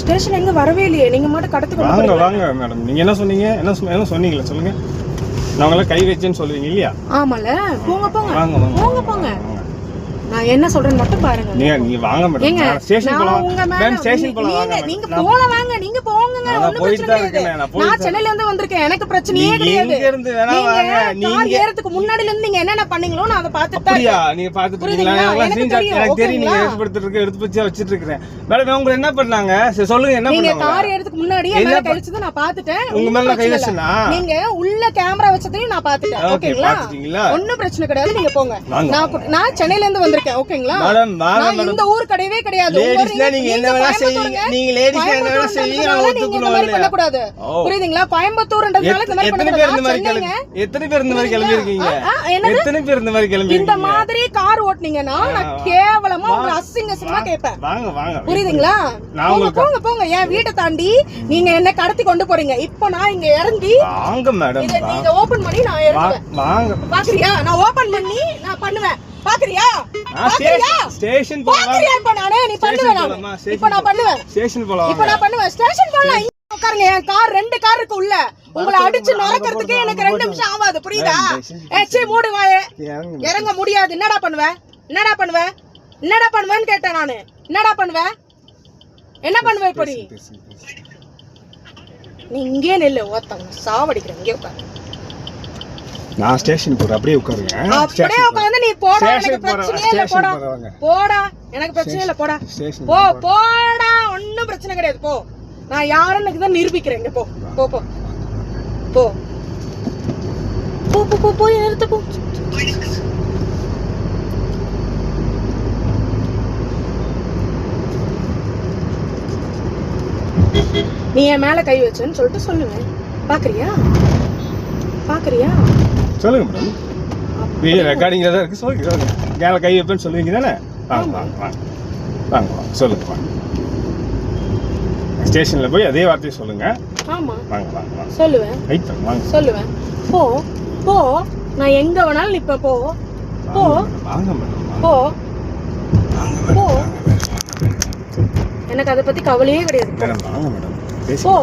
Station எங்க வரவே இல்லையே, நீங்க மட்டும் கடத்துக்கு வாங்க வாங்க மேடம். நீங்க என்ன சொன்னீங்க? என்ன சொன்னீங்களா சொல்லுங்க. நான் உங்களை கை வச்சேன்னு சொல்லுவீங்க இல்லையா? ஆமால, போங்க போங்க வாங்க போங்க போங்க. நான் என்ன சொல்றேன்னு மட்டும் பாருங்க. நீங்க வாங்க மேடம். ஸ்டேஷன் போலாம். மேம் ஸ்டேஷன் போலாம் வாங்க. நீங்க போல வாங்க, நீங்க போங்கங்க. நான் போயிட்டு தான் இருக்கேன். நான் சென்னையில இருந்து வந்திருக்கேன். எனக்கு பிரச்சனையே கிடையாது. எங்க இருந்து வேணா வாங்க. நீங்க ஏறதுக்கு முன்னாடில இருந்து நீங்க என்னென்ன பண்ணீங்களோ நான் அத பார்த்துட்டு தான். அப்படியே நீங்க பார்த்துட்டு இருக்கீங்களா? எனக்கு தெரியும் நீங்க எடுத்து வச்சிட்டு இருக்கேன். மேடம் அவங்க என்ன பண்ணாங்க? சொல்லுங்க என்ன பண்ணாங்க? நீங்க கார் ஏறதுக்கு முன்னாடியே மேல கை வச்சத நான் பார்த்துட்டேன். உங்க மேல கை வச்சனா? நீங்க உள்ள கேமரா வச்சதையும் நான் பார்த்துட்டேன். ஓகேங்களா? ஒண்ணும் பிரச்சனை கிடையாது. நீங்க போங்க. நான் சென்னையில இருந்து வந்திருக்கேன். ஓகேங்களா? நான் இந்த ஊர் கிடையவே கிடையாது. நீங்க என்ன வேணா செய்வீங்க. நீங்க லேடிஸ் என்ன வேணா செய்வீங்க. நீங்க இந்த மாதிரி பண்ண கூடாது. புரியுதுங்களா? கோயம்புத்தூர்ன்றதுனால இந்த மாதிரி பண்ண கூடாது. எத்தனை பேர் இந்த மாதிரி கிளம்பி இருக்கீங்க? எத்தனை பேர் இந்த மாதிரி கிளம்பி இந்த மாதிரி கார் ஓட்டுனீங்கன்னா நான் கேவலமா உங்களை அசிங்கமா கேட்பேன். வாங்க வாங்க. புரியுதுங்களா? போங்க போங்க. என் வீட்டை தாண்டி நீங்க என்ன கடத்தி கொண்டு போறீங்க. இப்போ நான் இங்க இறங்கி வாங்க மேடம். இத ஓபன் பண்ணி நான் இறங்குவேன். வாங்க. பாக்குறியா? நான் ஓபன் பண்ணி நான் பண்ணுவேன். பாக்குறியா? ஸ்டேஷன் போலாம். பாக்குறியா? இப்ப நானே நீ பண்ணுவேன். இப்போ நான் பண்ணுவேன். ஸ்டேஷன் போலாம். இப்போ நான் பண்ணுவேன். ஸ்டேஷன் போலாம். உட்காருங்க. என் கார் 2 கார் இருக்கு உள்ள. உங்களை அடிச்சு நரக்கிறதுக்கு எனக்கு 2 நிமிஷம் ஆகாது. புரியுதா? ஏச்சி மூடு வாயே. இறங்க முடியாது. என்னடா பண்ணுவ? என்னடா பண்ணுவ? என்னடா பண்ணுவேன்னு கேட்டேன் நானு. என்னடா பண்ணுவ? என்ன பண்ணுவ இப்ப நீ இங்கே நெல்லு ஓத்தங்க சாவடிக்கிறேன். இங்கே உட்காரு. நான் ஸ்டேஷன் போறேன். அப்படியே உட்காருங்க. அப்படியே உட்கார்ந்து நீ போடா. எனக்கு பிரச்சனையே இல்ல. போடா போடா. எனக்கு பிரச்சனை இல்ல. போடா போ. போடா. ஒண்ணும் பிரச்சனை கிடையாது. போ. நான் யாருன்னு தான் நிரூபிக்கிறேன். போ போ போ போ போ போ போ. போய் நிறுத்து. போ. நீ என் மேல கை வச்சேன்னு சொல்லிட்டு சொல்லுவேன். பாக்குறியா? பாக்குறியா? சொல்லுங்க மேடம். வீடியோ ரெக்கார்டிங்ல தான் இருக்கு. சொல்லுங்க. மேல கை வைப்பேன்னு சொல்லுவீங்க தானே? வாங்க வாங்க வாங்க வாங்க. சொல்லுங்க வாங்க. ஸ்டேஷன்ல போய் அதே வார்த்தையை சொல்லுங்க. ஆமா வாங்க வாங்க வாங்க. சொல்லுவேன். வெயிட் பண்ணுங்க. வாங்க சொல்லுவேன். போ போ. நான் எங்க வேணாலும் நிப்ப. போ போ. வாங்க மேடம். போ போ. எனக்கு அத பத்தி கவலையே கிடையாது. மேடம் வாங்க மேடம். போ.